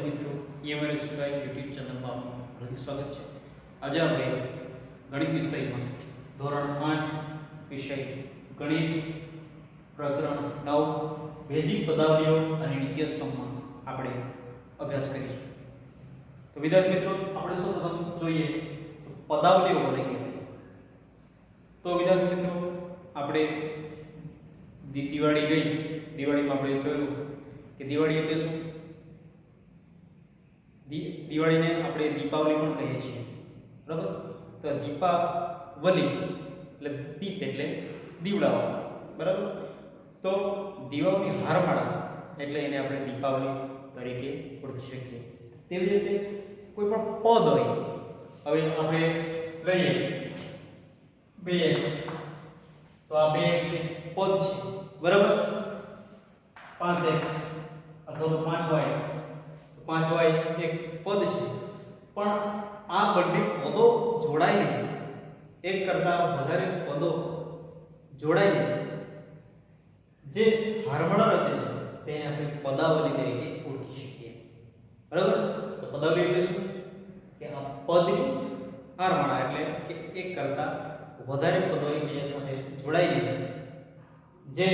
વિદ્યાર્થી મિત્રો, EMI શીખાય યુટ્યુબ ચેનલમાં આપનું હાર્દિક સ્વાગત છે। આજે આપણે ગણિત વિષયમાં ધોરણ 8 વિષય ગણિત પ્રકરણ 9 બેઝિક પદાવલીઓ અને નિત્યસમમાં આપણે અભ્યાસ કરીશું। તો વિદ્યાર્થી મિત્રો, આપણે સૌપ્રથમ જોઈએ તો પદાવલીઓ કોને કહેવાય। તો વિદ્યાર્થી મિત્રો, આપણે દિવાળી ગઈ, દિવાળીમાં આપણે જોયું કે દિવાળી એટલે શું? દિવાળીને આપણે દીપાવલી પણ કહીએ છીએ, બરાબર? તો દીપાવલી એટલે દીપ એટલે દીવડાઓ, બરાબર? તો દીવાઓની હારમાળા એટલે એને આપણે દીપાવલી તરીકે ઓળખી શકીએ। તેવી રીતે કોઈ પણ પદ હોય, હવે આપણે લઈએ 2x, તો આ 2x પદ છે, બરાબર? 5x અથવા તો 5y, 5y એક પદ છે, પણ આ બંને પદો જોડાઈને એક કરતાં વધારે પદો જોડાઈને જે હારમાળા રચે છે તેને આપણે પદાવલી તરીકે ઓળખી શકીએ, બરાબર? તો પદાવલી એટલે શું? કે આ પદની હારમાળા એટલે કે એક કરતાં વધારે પદો એકબીજા સાથે જોડાઈને જે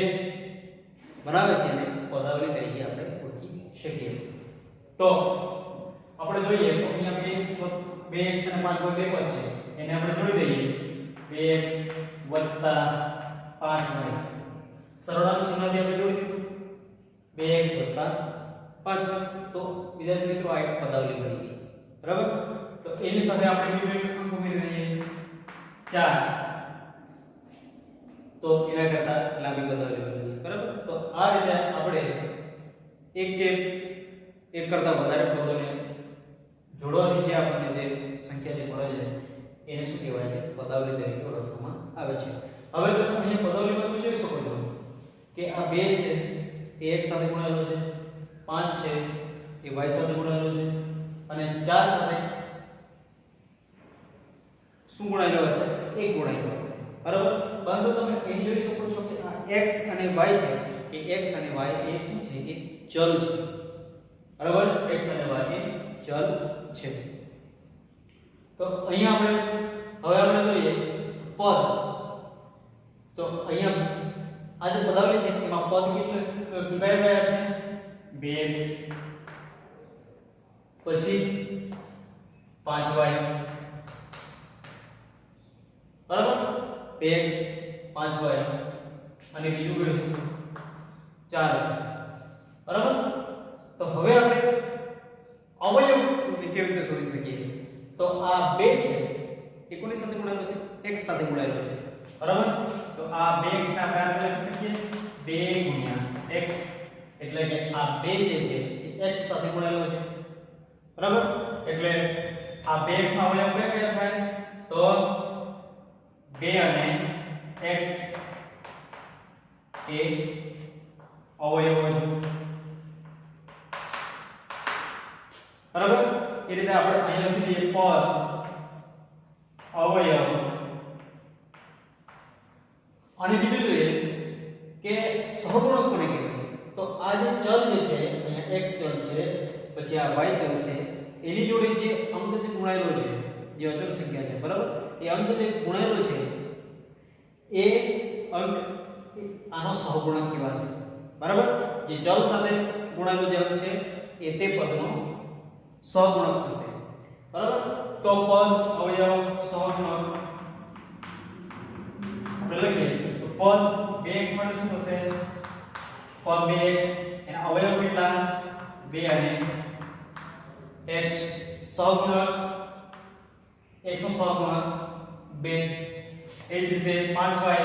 બનાવે છે એને પદાવલી તરીકે આપણે ઓળખી શકીએ। તો આપણે જોઈએ તો અહીંયા 2x અને 5y બે પદ છે, એને આપણે જોડી દઈએ 2x 5y, સરળતાનું ચિહ્નથી આપણે જોડી દીધું 2x 5y। તો વિદ્યાર્થી મિત્રો, આ એક પદાવલી બની ગઈ, બરાબર? તો એની સાથે આપણે બીજો એક અંક ઉમેરી દઈએ 4, તો એના કરતા લાંબી પદાવલી બની ગઈ, બરાબર? તો આ રીતે આપણે એક કરતા વધારે પદોને જોડવાથી જે આપણને જે સંખ્યા જે મળે છે એને શું કહેવાય છે? પદાવલી તરીકે ઓળખવામાં આવે છે। હવે તો અહીંયા પદાવલીમાં તમે જોઈ શકો છો કે આ 2 છે એ x સાથે ગુણાયેલો છે, 5 છે એ y સાથે ગુણાયેલો છે, અને 4 સાથે શું ગુણાયેલો હશે? 1 ગુણાયેલો હશે, બરાબર? પરંતુ તમે અહીં જોઈ શકો છો કે આ x અને y છે, એ x અને y એ શું છે? એ ચલ છે, બરાબર? x અને y એ ચલ છે। તો અહીંયા આપણે જોઈએ પદ, તો અહીંયા આ જે પદાવલી છે એમાં પદ કયા કયા છે? 2x, પછી 5y, બરાબર? 2x 5y અને બીજું કયું? 4 છે, બરાબર? તો હવે આપણે અવયવ કેવી રીતે શોધી શકીએ? તો આ 2 છે એ કોની સાથે ગુણાયેલો છે? x સાથે ગુણાયેલો છે, બરાબર? તો આ 2x ને આપણે લખી શકીએ 2 ગુણ્યા x, એટલે કે આ 2 જે છે એ x સાથે ગુણાયેલો છે, બરાબર? એટલે આ 2x ના અવયવ કયા થાય? તો 2 અને x એ અવયવો છે, બરાબર? એ રીતે આપણે અહીં લખી દઈએ પદ અવયવ, અને બીજું જોઈએ કે સહગુણક કોને કહેવાય? તો આ જે ચલ જે છે અહીંયા x ચલ છે, પછી આ y ચલ છે, એની જોડે જે અંક જે ગુણાયેલો છે, જે અચળ સંખ્યા છે, બરાબર? એ અંક જે ગુણાયેલો છે એ અંક આનો સહગુણક કહેવાશે, બરાબર? જે ચલ સાથે ગુણાયેલો જે અંક છે એ તે પદનો સહગુણક થશે, બરાબર? તો પદ અવયવ સહગુણક આપણે લખીએ તો પદ 2x માટે શું થશે? પદ 2x, એના અવયવ કેટલા? 2 અને x, સહગુણક x નો સહગુણક 2, એ જ રીતે 5y,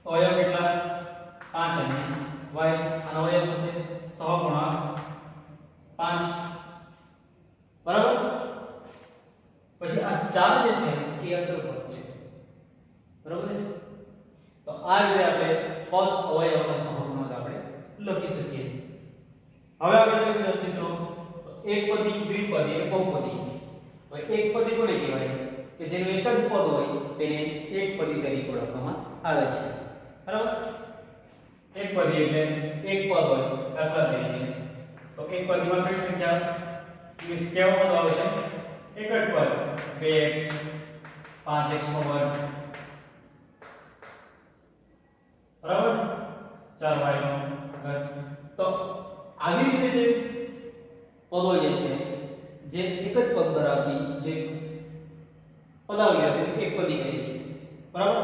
અવયવ કેટલા? 5 અને y, આનો અવયવ થશે સહગુણક 5, બરાબર? પછી આ 4 જે છે એ અચળ પદ છે, બરાબર છે? તો આ રીતે આપણે પદ અવયવ અને સહગુણક આપણે લખી શકીએ। હવે આપણે જોઈએ મિત્રો, એકપદી, દ્વિપદી અને બહુપદી। હવે એકપદી કોને કહેવાય? કે જેનું એક જ પદ હોય તેને એકપદી તરીકે ઓળખવામાં આવે છે, બરાબર? એકપદી એટલે એક પદ હોય, દાખલા તરીકે તો એક પદમાં કઈ સંખ્યા કેવો પદ આવશે? એક જ પદ 2x 5x નો વર્ગ બરાબર 4y નો વર્ગ. તો આવી રીતે જે પદો જે છે જે એક જ પદ ધરાવતી જે પદાવલી હતી એક પદી કહે છે બરાબર.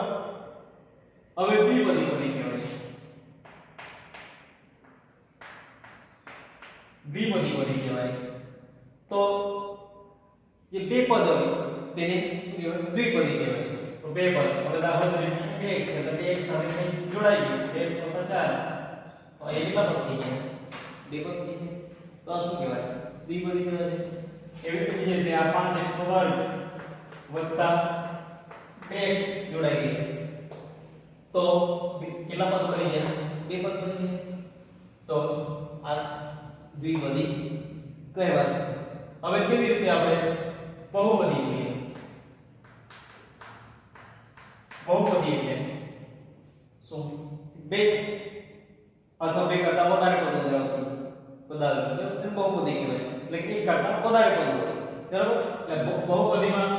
હવે દ્વિપદી કોને કહેવાય? દ્વિપદી કોને કહેવાય? તો જે બે પદ હોય તેને શું કહેવાય? દ્વિપદી કહેવાય. તો બે પદ હવે દાખલા તરીકે 2x છે તો 2x સાથે કઈ જોડાઈ ગયું 2x 4 તો એ કેટલા પદ થઈ ગયા? બે પદ થઈ ગયા. તો આ શું કહેવાય? દ્વિપદી કહેવાય છે. એવી રીતે આ 5x નો વર્ગ વત્તા 2x જોડાઈ ગઈ તો કેટલા પદ બની ગયા? બે પદ બની ગયા. તો આ દ્વિપદી કહેવાય છે. હવે કેવી રીતે આપણે બહુપદી જોઈએ? બહુપદી એટલે શું? બે અથવા બે કરતા વધારે પદો ધરાવતી પદાવલી તેને બહુપદી કહેવાય. એટલે કે એક કરતા વધારે પદો હોય બરાબર. એટલે બહુપદીમાં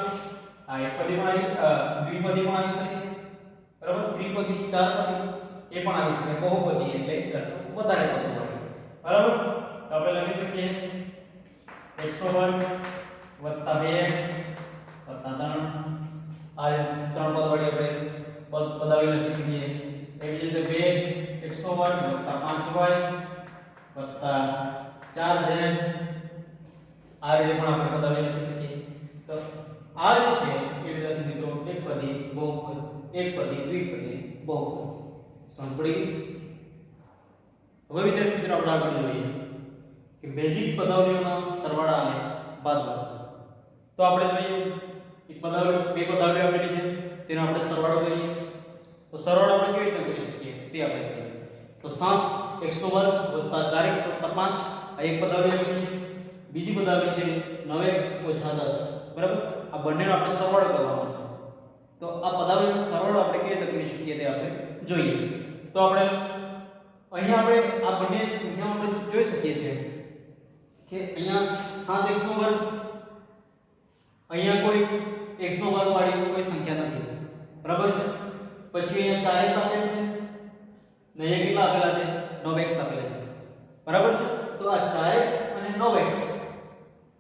આ એક પદીમાં દ્વિપદી પણ આવી શકે બરાબર. ત્રિપદી ચાર પદી એ પણ આવી શકે. બહુપદી એટલે એક કરતા વધારે પદો હોય બરાબર. તો આપણે લખી શકીએ x નો વર્ગ વત્તા 2x વત્તા 3 આ ત્રણ પદ વડે આપણે પદાવલી લખી શકીએ. એવી રીતે 2x નો વર્ગ વત્તા 5y વત્તા 4z આ રીતે પણ આપણે પદાવલી લખી શકીએ. તો આ જે છે એ વિદ્યાર્થી મિત્રો એકપદી બહુપદી એકપદી દ્વિપદી બહુપદી સંપડી. હવે વિદ્યાર્થી મિત્રો આપણે આગળ જોઈએ કે બેઝિક પદાવલીઓના સરવાળા અને બાદબાકી. તો આપણે જોઈએ એક પદાવલી બે પદાવલી આપેલી છે તેનો આપણે સરવાળો કરીએ. તો સરવાળો આપણે કેવી રીતે કરી શકીએ તે આપણે જોઈએ. તો 7x નો વર્ગ વત્તા 4x વત્તા 5 આ એક પદાવલી આપેલી છે. બીજી પદાવલી છે 9x ઓછા 10 બરાબર. આ બંનેનો આપણે સરવાળો કરવાનો છે. તો આ પદાવલીનો સરવાળો આપણે કેવી રીતે કરી શકીએ તે આપણે જોઈએ. તો આપણે અહીંયા આપણે આ બંને સંખ્યાઓ આપણે જોઈ શકીએ છીએ કે અહીંયા 7x નો વર્ગ અહીંયા કોઈ x નો વર્ગ વાળી કોઈ સંખ્યા નથી બરાબર છે. પછી અહીંયા 4x આપેલ છે ને અહીંયા કેટલા આપેલા છે? 9x આપેલા છે બરાબર છે. તો આ 4x અને 9x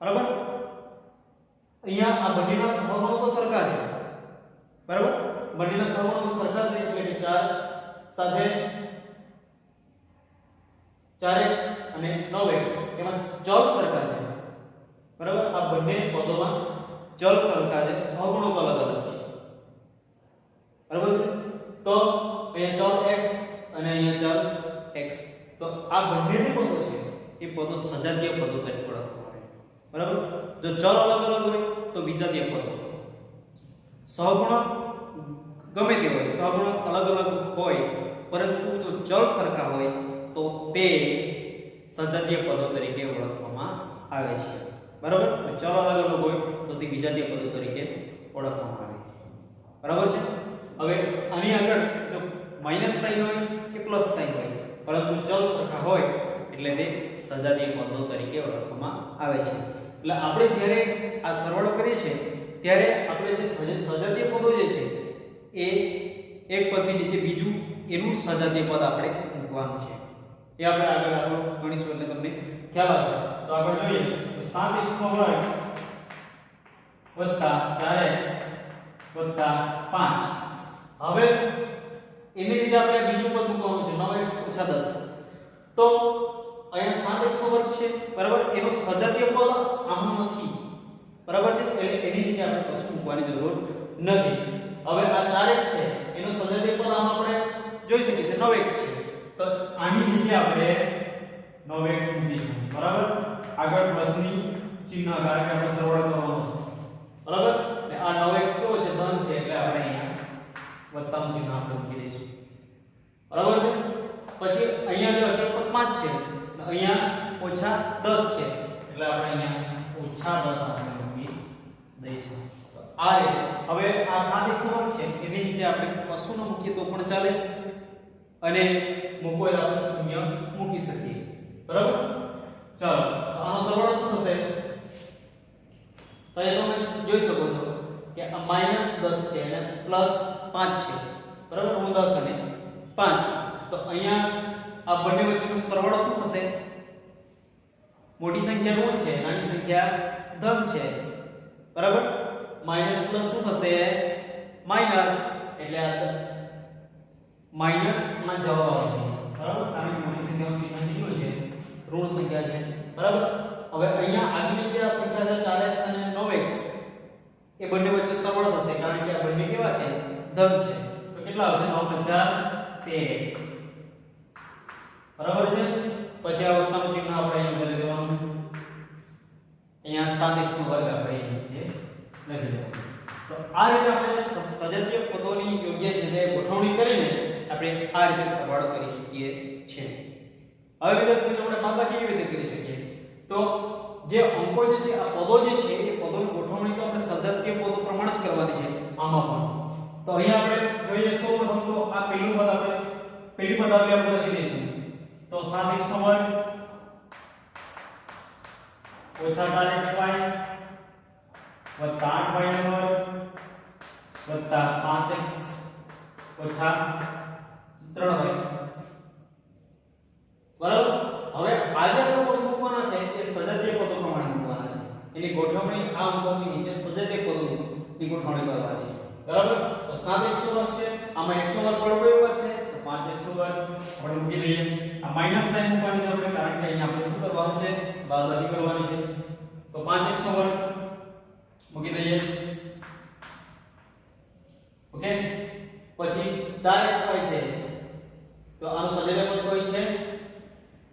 બરાબર અહીંયા આ બંનેના સહગુણકો સરખા છે બરાબર. બંનેના સહગુણકો સરખા છે એટલે કે 4 સાથે 4x અને 9x એમાં ચલ સરખા છે બરાબર. આ બંને પદોમાં ચલ સરખા છે સહગુણકો અલગ અલગ છે બરાબર છે. તો અહીંયા ચલ x અને અહીંયા ચલ x તો આ બંને જે પદો છે એ પદો સજાતીય પદો તરીકે ઓળખવામાં આવે બરાબર. જો ચલ અલગ અલગ હોય તો વિજાતીય પદો. સહગુણક ગમે તે હોય સહગુણક અલગ અલગ હોય પરંતુ જો ચલ સરખા હોય તો તે સજાતીય પદો તરીકે ઓળખવામાં આવે છે બરાબર. ચલ અલગ અલગ હોય તો તે વિજાતીય પદો તરીકે ઓળખવામાં આવે બરાબર છે. હવે આની આગળ જો માઈનસ સાઇન હોય કે પ્લસ સાઇન હોય પરંતુ ચલ સરખા હોય એટલે તે સજાતીય પદો તરીકે ઓળખવામાં આવે છે. એટલે આપણે જ્યારે આ સરવાળો કરીએ છીએ ત્યારે આપણે જે સજાતીય પદો જે છે એ એક પદની નીચે બીજું એનું સજાતીય પદ આપણે મૂકવાનું છે. એ આપણે આગળ ગણીશું એટલે તમને ખ્યાલ આવશે. તો આગળ જોઈએ તો 7x નો વર્ગ વત્તા 4x વત્તા 5 હવે એની નીચે આપણે બીજું પદ મૂકવાનું છે 9x ઓછા 10. તો અહીંયા 7x નો વર્ગ છે બરાબર. એનો સજાતીય પદ આમાં નથી બરાબર છે એટલે એની નીચે આપણે કશું મૂકવાની જરૂર નથી. હવે આ 4x છે એનો સજાતીય પદ આમાં આપણે જોઈ શકીએ છીએ 9x છે તો આની નીચે આપણે 9x મૂકીશું બરાબર. આગળ પ્લસની ચિહ્ન કારણ કે આપણે સરવાળો કરવાનો બરાબર. અને આ 9x કેવો છે? ધન છે એટલે આપણે અહીંયા વત્તાનું ચિહ્ન આપણે મૂકી દઈશું બરાબર છે. પછી અહીંયા જે અચળ પદ 5 છે અને અહીંયા ઓછા 10 છે એટલે આપણે અહીંયા ઓછા 10 આપણે મૂકી દઈશું. તો આ રીતે હવે આ 7x નો વર્ગ છે એની નીચે આપણે કશું ન મૂકીએ તો પણ ચાલે અને મૂકવો એટલે આપણે શૂન્ય મૂકી શકીએ બરાબર. ચાલો તો આનો સરવાળો શું થશે? તો એ તમે જોઈ શકો છો કે આ -10 છે અને +5 છે બરાબર, 10 અને 5. તો અહીંયા આ બંને વચ્ચેનો સરવાળો શું થશે? મોટી સંખ્યા ઋણ છે, નાની સંખ્યા ધન છે બરાબર. માઈનસ પ્લસ શું થશે? માઈનસ, એટલે આ માઈનસ માં જવાબ આવશે બરાબર, કારણ કે મોટી સંખ્યાનું ચિહ્ન કેટલું છે? ઋણ સંખ્યા છે બરાબર. હવે અહીંયા આગળની જે આ સંખ્યા છે 4x અને 9x એ બંને વચ્ચે સરવાળો થશે, કારણ કે આ બંને કેવા છે? ધન છે. તો કેટલા આવશે? 9 + 4 13x બરાબર છે. પછી આ વત્તાનું ચિહ્ન આપણે અહીં લખી દેવાનું, અહીંયા 7x નો વર્ગ આપણે અહીં છે લખી દેવાનું. તો આ રીતે આપણે સજાતીય પદોની યોગ્ય જગ્યાએ ગોઠવણી કરીને આપણે આ રીતે સરવાળો કરી શકીએ છીએ. હવે વિદ્યાર્થી મિત્રો આપણે બાદબાકી કેવી રીતે કરી શકીએ? તો જે અંકો જે છે, આ પદો જે છે એ પદોની ગોઠવણી તો આપણે સજાતીય પદો પ્રમાણે જ કરવાની છે આમાં પણ. તો અહીંયા આપણે જોઈએ સૌપ્રથમ તો આ પહેલું પદ આપણે પહેલી પદાવલી આપણે લખી દઈશું. તો 7x નો વર્ગ ઓછા 4xy વત્તા 8y નો વર્ગ વત્તા 5x ઓછા 3y બરાબર. હવે આજે આપણે પદ મૂકવાના છે એ સજાતીય પદો પ્રમાણે મૂકવાના છે. એની ગોઠવણી આ અંકોની નીચે સજાતીય પદોની ગોઠવણી કરવાની છે બરાબર. તો 7x નો વર્ગ છે, આમાં x નો વર્ગ બળવો એવો જ છે, તો 5x નો વર્ગ આપણે મૂકી દઈએ. આ માઈનસ સાઇન મૂકવાની છે આપણે, કારણ કે અહીંયા આપણે શું કરવાનું છે? બાદબાકી કરવાની છે. તો 5x નો વર્ગ મૂકી દઈએ. ઓકે. પછી 4xy છે, તો આનું સજાતીય પદ કોઈ છે?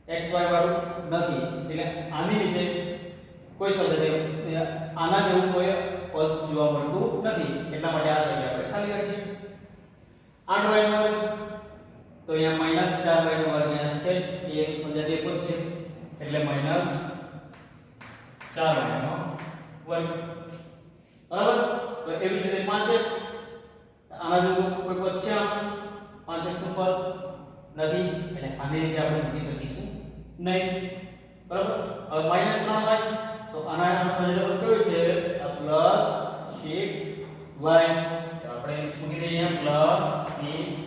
xy વાળું નથી, એટલે આની નીચે કોઈ સજાતીય આના જેવું કોઈ પદ જોવા મળતું નથી, એટલા માટે આ જગ્યા આપણે ખાલી રાખીશું. 8y નો વર્ગ, તો અહીંયા -4y નો વર્ગ અહીંયા છે, એ સજાતીય પદ છે, એટલે -4y નો વર્ગ બરાબર. તો એવી રીતે 5x, આના જેવું કોઈ પદ છે? આમ 5x ઉપર નથી, એટલે આની નીચે આપણે મૂકી શકીશું નહીં બરાબર. હવે -3y, તો આનો સજાતીય પદ કયો છે? આ +6y, તો આપણે મૂકી દઈએ અહીંયા +6,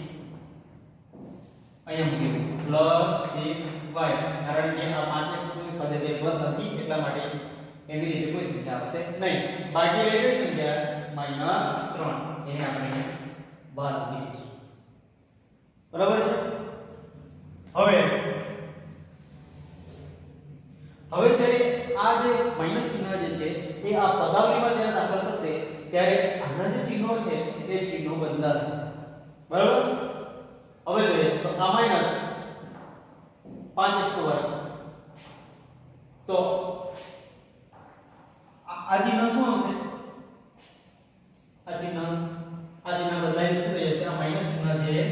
અહીંયા મૂકી +6y, કારણ કે આ 5x ની સજાતીય પદ નથી, એટલા માટે એની નીચે કોઈ સંખ્યા આવશે નહીં. બાકી રહી ગઈ સંખ્યા -3, એને આપણે બાદ મૂકી દઈશું બરાબર છે. હવે જ્યારે આ જે માઈનસ ચિહ્ન જે છે એ આ પદાવલીમાં જ્યારે દાખલ થશે ત્યારે આના જે ચિહ્નો છે એ ચિહ્નો બદલાશે બરાબર. હવે જોઈએ તો આ માઈનસ 5x નો વર્ગ, તો આ ચિહ્ન શું આવશે? આ ચિહ્ન બદલાઈને શું થઈ જશે? આ માઈનસ ચિહ્ન છે એ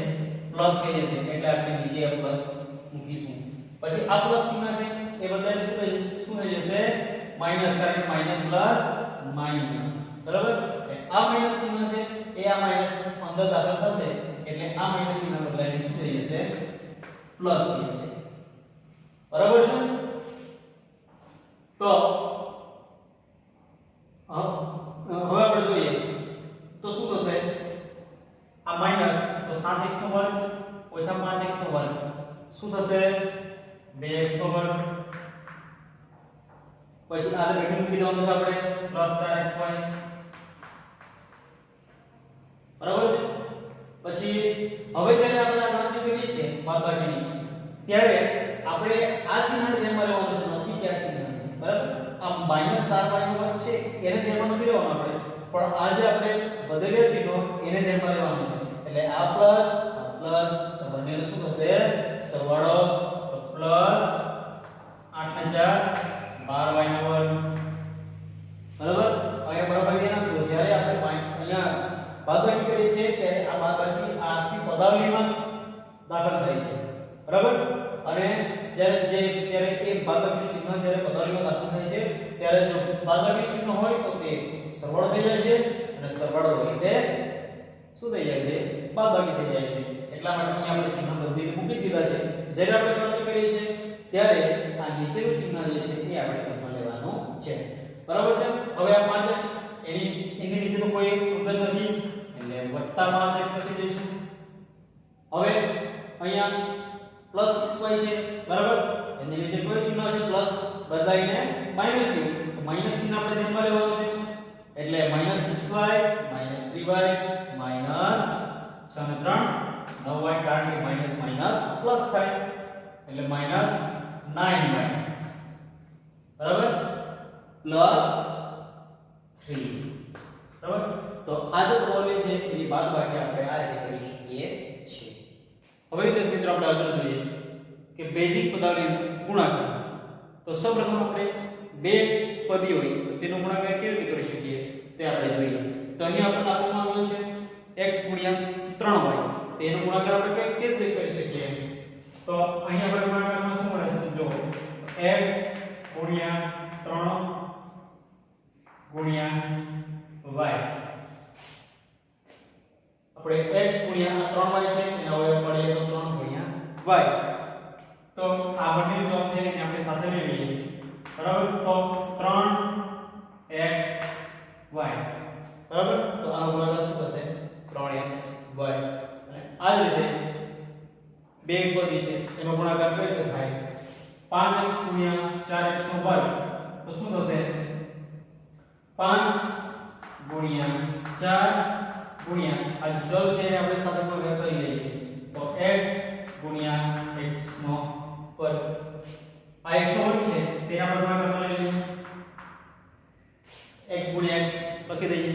પ્લસ થઈ જશે, એટલે આપણે નીચે આ પ્લસ મૂકીશું. પછી આ પ્લસ ચિહ્ન છે એ બદલાઈને શું થઈ જશે? માઈનસ, કારણ કે માઈનસ પ્લસ માઈનસ બરાબર. આ માઈનસ ચિહ્ન છે એ આ માઈનસ અંદર દાખલ થશે, એટલે આ માઈનસ ચિહ્ન બદલાઈને શું થઈ જશે? પ્લસ થઈ જશે બરાબર છે. તો હવે આપણે જોઈએ તો શું થશે? આ માઈનસ, તો 7x નો વર્ગ ઓછા 5x નો વર્ગ શું થશે? 2x નો વર્ગ. પછી આ બેઠું મૂકી દેવાનું છે આપણે +4xy બરાબર છે. પછી હવે જ્યારે આપણે આ ગણતરી કરીએ છીએ બાદબાકીની, ત્યારે આપણે આ ચિહ્નને ધ્યાનમાં લેવાનું છે, નથી કે આ ચિહ્ન બરાબર. આ -4y નો વર્ગ છે એને ધ્યાનમાં નથી લેવાનું આપણે, પણ આ જે આપણે બદલ્યા ચિહ્નો એને ધ્યાનમાં લેવાનું છે. એટલે આ પ્લસ તો બંનેનો શું થશે? સરવાળો. તો +8 * 4 12y નો વર્ગ બરાબર. અહીંયા બરાબર ધ્યાન આપજો, જ્યારે આપણે અહીંયા બાદબાકી કરીએ છીએ ત્યારે આ બાદબાકી આ આખી પદાવલીમાં દાખલ થાય છે બરાબર. અને જ્યારે એ બાદબાકીનું ચિહ્ન જ્યારે પદાવલીમાં દાખલ થાય છે ત્યારે જો બાદબાકી ચિહ્ન હોય તો તે સરવાળો થઈ જાય છે, અને સરવાળો હોય તે શું થઈ જાય છે? બાદબાકી થઈ જાય છે. એટલા માટે અહીંયા આપણે ચિહ્ન બદલીને મૂકી દીધા છે. જ્યારે આપણે ગણતરી કરીએ છીએ ત્યારે આ નીચેનું ચિહ્ન જે છે એ આપણે ધ્યાનમાં લેવાનું છે બરાબર છે હવે આ 5x એની નીચે તો કોઈ અંક નથી એટલે વત્તા 5x લખી દઈશું હવે અહીંયા પ્લસ 6y છે બરાબર એની નીચે કોઈ ચિહ્ન છે પ્લસ બદલાઈને માઈનસ થયું તો માઈનસ ચિહ્ન આપણે ધ્યાનમાં લેવાનું છે એટલે -6y -3y માઈનસ 6 અને 3 9y કારણ કે માઈનસ માઈનસ પ્લસ થાય એટલે -9y બરાબર પ્લસ 3 બરાબર તો આ જે પ્રોબ્લેમ છે એની બાદબાકી આપણે આ રીતે કરી શકીએ છીએ હવે વિદ્યાર્થી મિત્રો આપણે આગળ જોઈએ કે બેઝિક પદાવલી ગુણાકાર તો સૌપ્રથમ આપણે બે પદી હોય તો તેનો ગુણાકાર કેવી રીતે કરી શકીએ તે આપણે જોઈએ તો અહીં આપણને આપવામાં આવ્યું છે x * 3y તેનો ગુણાકાર આપણે કેવી રીતે કરી શકીએ તો અહીં આપણે ગુણાકારમાં શું મળે છે જો x * 3 * y આપણે x ગુણ્યા 3y છે એના અવયવ પડે તો 3 ગુણ્યા y તો આ બંને ચોક છે એને આપણે સાથે લઈ લઈએ બરાબર તો 3xy બરાબર તો આ ગુણાકાર શું થશે 3xy અને આ જ રીતે બે પદી છે એનો ગુણાકાર કઈ રીતે થાય 5x ગુણ્યા 4x નો વર્ગ તો શું થશે 5 ગુણ્યા 4 ગુણ્યા આ ચલ છે એને આપણે સાથે ગુણાકાર કરી લઈએ તો x ગુણ્યા x નો વર્ગ આ x નો વર્ગ છે તેને આપણે ગુણાકાર કરી લઈએ x ગુણ્યા x લખી દઈએ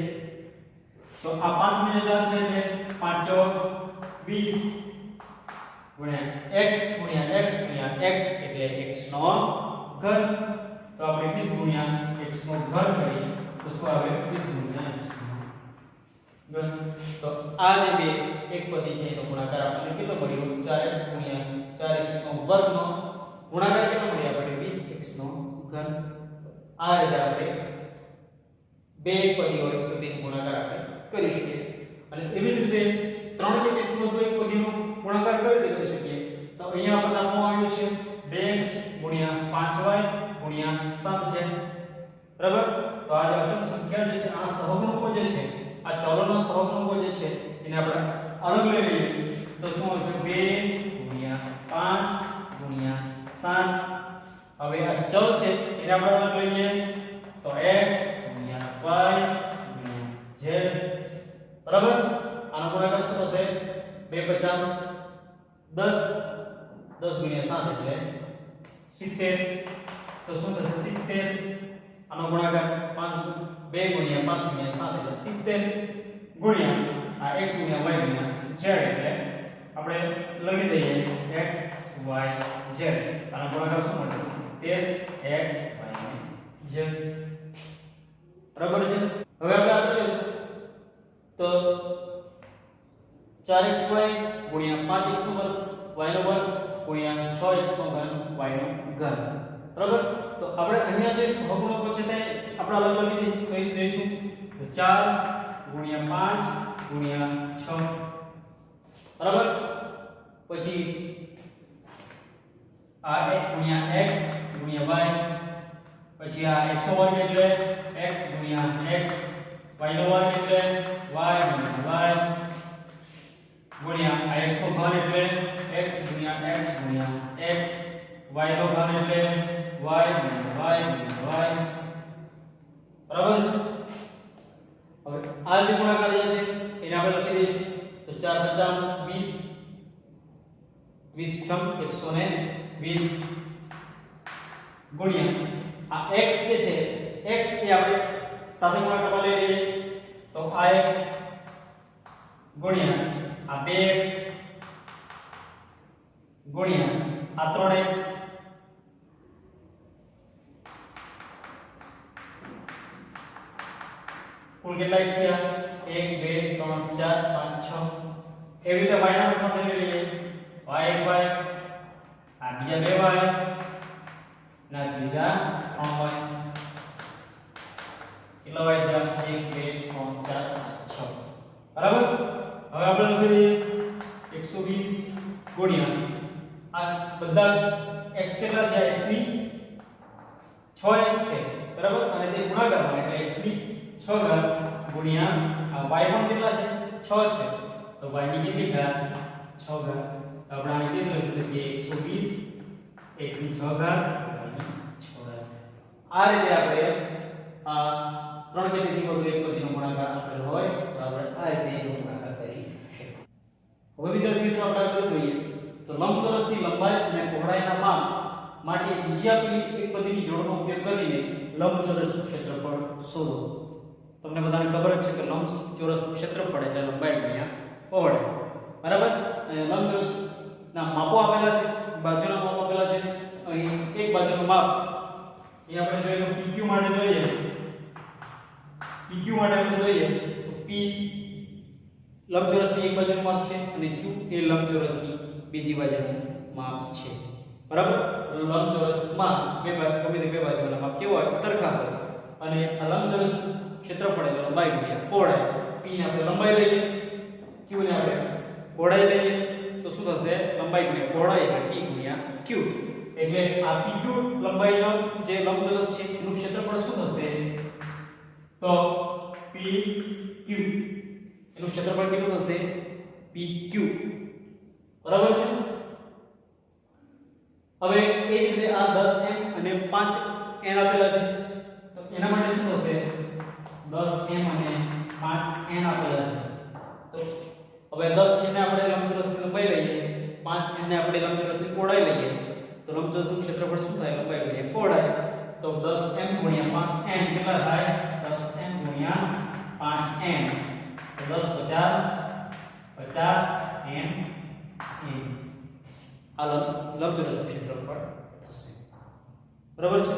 તો આ 5 ગુણ્યા 4 છે એટલે 5 ચોક 20 ગુણ્યા x ગુણ્યા x ગુણ્યા x એટલે x નો ઘન તો આપણે 20 ગુણ્યા x નો ઘન કરીએ તો શું આવે 20 ગુણ્યા x ઘન તો આ જે બે એક પદી છે એનો ગુણાકાર આપણને કેટલો મળ્યો 4x ગુણ્યા 4x નો વર્ગ નો ગુણાકાર કેટલો મળ્યો આપણે 20x નો ઘન આ રીતે આપણે બે પદી હોય તો તેનો ગુણાકાર આપણે કરી શકીએ અને એવી જ રીતે 3x વધુ એક પદીનો ગુણાકાર કઈ રીતે કરી શકીએ તો અહીંયા આપણને આપવામાં આવ્યું છે 2x ગુણ્યા 5y ગુણ્યા 7 છે બરાબર તો આ જે અચળ સંખ્યા જે છે આ સહગુણકો જે છે આ ચલોનો સહગુણકો જે છે એને આપણે અલગ લઈ લઈએ તો શું હશે 2 ગુણ્યા 5 ગુણ્યા 7 હવે આ ચલ છે એને આપણે અલગ લઈએ તો x ગુણ્યા y ગુણ્યા z બરાબર આનો ગુણાકાર શું થશે 2 * 50 10 10 ગુણ્યા 7 એટલે 70 તો શું થશે 70 આનો ગુણાકાર 2 ગુણ્યા 5 ગુણ્યા 7 એટલે 70 ગુણ્યા આ x ગુણ્યા y ગુણ્યા z એટલે આપણે લખી દઈએ x y z આનો ગુણાકાર શું મળશે 70 x y z બરાબર છે હવે આપણે આગળ જોઈશું તો 4xy ગુણ્યા 5x નો વર્ગ y નો વર્ગ ગુણ્યા 6x નો ઘન y નો ઘન બરાબર તો આપણે અહીંયા જે સહગુણકો છે તે આપણે અલગ અલગ કઈ દઈશું તો 4 ગુણ્યા 5 ગુણ્યા 6 બરાબર પછી આ 1 ગુણ્યા x ગુણ્યા y પછી આ x નો વર્ગ એટલે x ગુણ્યા x y નો વર્ગ એટલે y ગુણ્યા y ગુણ્યા આ x નો ઘન એટલે x ગુણ્યા x ગુણ્યા x y નો ઘન એટલે y ગુણ્યા y ગુણ્યા y બરાબર છે હવે આ જે ગુણાકાર જે છે એને આપણે લખી દઈશું તો 4 * 50 20 120 ગુણ્યા આ x જે છે x એ આપણે સાથે ગુણાકારમાં લઈ લઈએ તો આ x ગુણ્યા આ 2x ગુણ્યા આ 3x કુલ કેટલા x થયા 1 2 3 4 5 6 એવી રીતે y ના સાથે લઈ લઈએ y y આ બીજા 2y ના ત્રીજા 3y કેટલા y થયા 1 2 3 4 5 6 બરાબર હવે આપણે લખી દઈએ 120 ગુણ્યા આ બધા x x કેટલા થયા x ની 6x છે બરાબર અને તે ગુણાકારમાં એટલે x ની 6 ઘાત ગુણ્યા આ y પણ કેટલા છે 6 છે તો y ની કેટલી ઘાત 6 ઘાત આપણે આને કેવી રીતે લખી શકીએ 120 x ની 6 ઘાત y ની 6 ઘાત આ રીતે આપણે આ ત્રણ કેટેગરી વગર એક પદનો ગુણાકાર આપેલ હોય તો આપણે આ રીતે એનો ગુણાકાર કરી શકીએ હવે વિદ્યાર્થી મિત્રો આપણે આગળ જોઈએ તો લંબચોરસની લંબાઈ અને પહોળાઈના માપ માટે બીજી આપેલી એક પદ્ધતિની જોડનો ઉપયોગ કરીને લંબચોરસનું ક્ષેત્રફળ શોધો તમને બધાને ખબર જ છે કે લંબચોરસનું ક્ષેત્રફળ એટલે લંબાઈ ગુણ્યા પહોળાઈ બરાબર અને લંબચોરસના માપો આપેલા છે બાજુના માપ આપેલા છે અહીં એક બાજુનું માપ એ આપણે જોઈએ તો PQ માટે જોઈએ PQ માટે આપણે જોઈએ તો P લંબચોરસની એક બાજુનું માપ છે અને Q એ લંબચોરસની બીજી બાજુનું માપ છે બરાબર લંબચોરસમાં બે બાજુના માપ કેવા હોય સરખા હોય અને આ લંબચોરસ ક્ષેત્રફળ એટલે લંબાઈ ગુણ્યા પહોળાઈ P ને આપણે લંબાઈ લઈએ Q ને આપણે પહોળાઈ લઈએ તો શું થશે લંબાઈ ગુણ્યા પહોળાઈ એટલે P ગુણ્યા Q એટલે આ PQ લંબાઈનો જે લંબચોરસ છે એનું ક્ષેત્રફળ શું થશે તો PQ એનું ક્ષેત્રફળ કેટલું થશે PQ બરાબર છે હવે એ જ રીતે આ 10m અને 5n આપેલા છે તો એના માટે શું થશે 10m અને 5n આપેલા છે તો હવે 10m ને આપણે લંબચોરસની લંબાઈ લઈએ 5n ને આપણે લંબચોરસની પહોળાઈ લઈએ તો લંબચોરસનું ક્ષેત્રફળ શું થાય લંબાઈ ગુણ્યા પહોળાઈ તો 10m ગુણ્યા 5n કેટલા થાય 10m ગુણ્યા 5n તો 10 50 50n આ લંબચોરસનું ક્ષેત્રફળ થશે બરાબર છે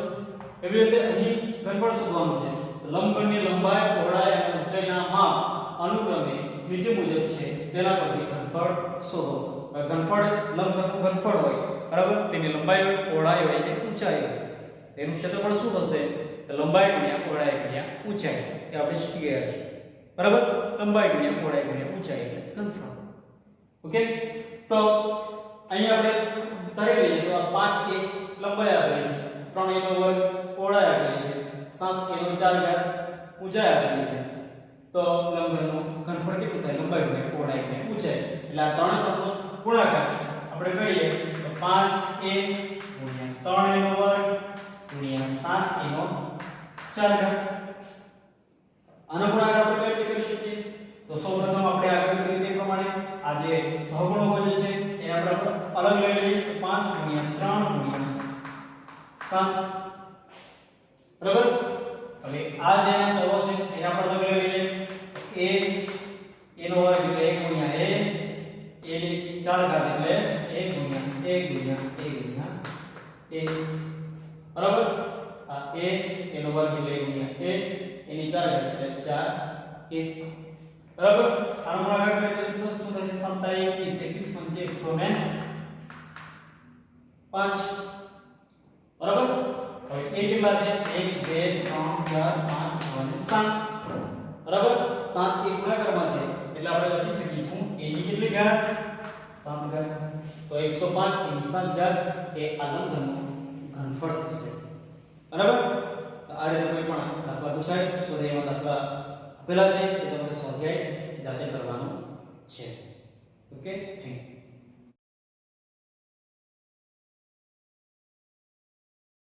એવી રીતે અહીં ઘનફળ શોધવાનું છે લંબની લંબાઈ પહોળાઈ અને ઊંચાઈના માપ અનુક્રમે નીચે મુજબ છે તેના પરથી ઘનફળ શોધો ઘનફળ લંબઘનનું ઘનફળ હોય બરાબર તેની લંબાઈ હોય પહોળાઈ હોય અને ઊંચાઈ હોય તેનું ક્ષેત્રફળ શું થશે તો લંબાઈ ગુણ્યા પહોળાઈ ગુણ્યા ઊંચાઈ એ આપણે શીખી ગયા છીએ બરાબર લંબાઈ ગુણ્યા પહોળાઈ ગુણ્યા ઊંચાઈ એટલે ઘનફળ ઓકે તો અહીં આપણે ધરી લઈએ તો આ 5 એક લંબાઈ આપેલી છે 3 એનો વર્ગ પહોળાઈ આપેલી છે 7 એનો 4 ઘાત ઊંચાઈ આપેલી છે તો લંબઘનનું ઘનફળ કેટલું થાય લંબાઈ ગુણ્યા પહોળાઈ ગુણ્યા ઊંચાઈ એટલે આ ત્રણે ત્રણનો ગુણાકાર આપણે કરીએ તો 5a ગુણ્યા 3 એનો વર્ગ ગુણ્યા 7 એનો 4 ઘાત આનો ગુણાકાર આપણે કઈ રીતે કરી શકીએ તો સૌપ્રથમ આપણે આગળ કરી તે પ્રમાણે આ જે સહગુણકો જે છે એને આપણે અલગ લઈ લઈએ તો 5 ગુણ્યા 3 ગુણ્યા 7 બરાબર હવે આ જે ચલો છે એને આપણે અલગ લઈ લઈએ a એનો વર્ગ એટલે 1 ગુણ્યા a ની 4 ઘાત એટલે 1 ગુણ્યા a બરાબર આ a એનો વર્ગ એટલે 1 ગુણ્યા a એની 4 ઘાત એટલે 4 a બરાબર આનો ગુણાકાર કરીએ તો શું થશે 27 21 5 બરાબર હવે a કેટલા છે 1 2 3 4 5 6 7 બરાબર 7 એ ગુણાકારમાં છે એટલે આપણે લખી શકીશું a ની કેટલી ઘાત 7 ઘાત તો 105 ની 7 ઘાત એ આ લંબઘનનું ઘનફળ થશે બરાબર તો આ રીતે કોઈ પણ દાખલા પૂછાય સ્વાધ્યાયમાં દાખલા આપેલા છે એ તમારે સ્વાધ્યાય જાતે કરવાનો છે ઓકે થેન્ક યુ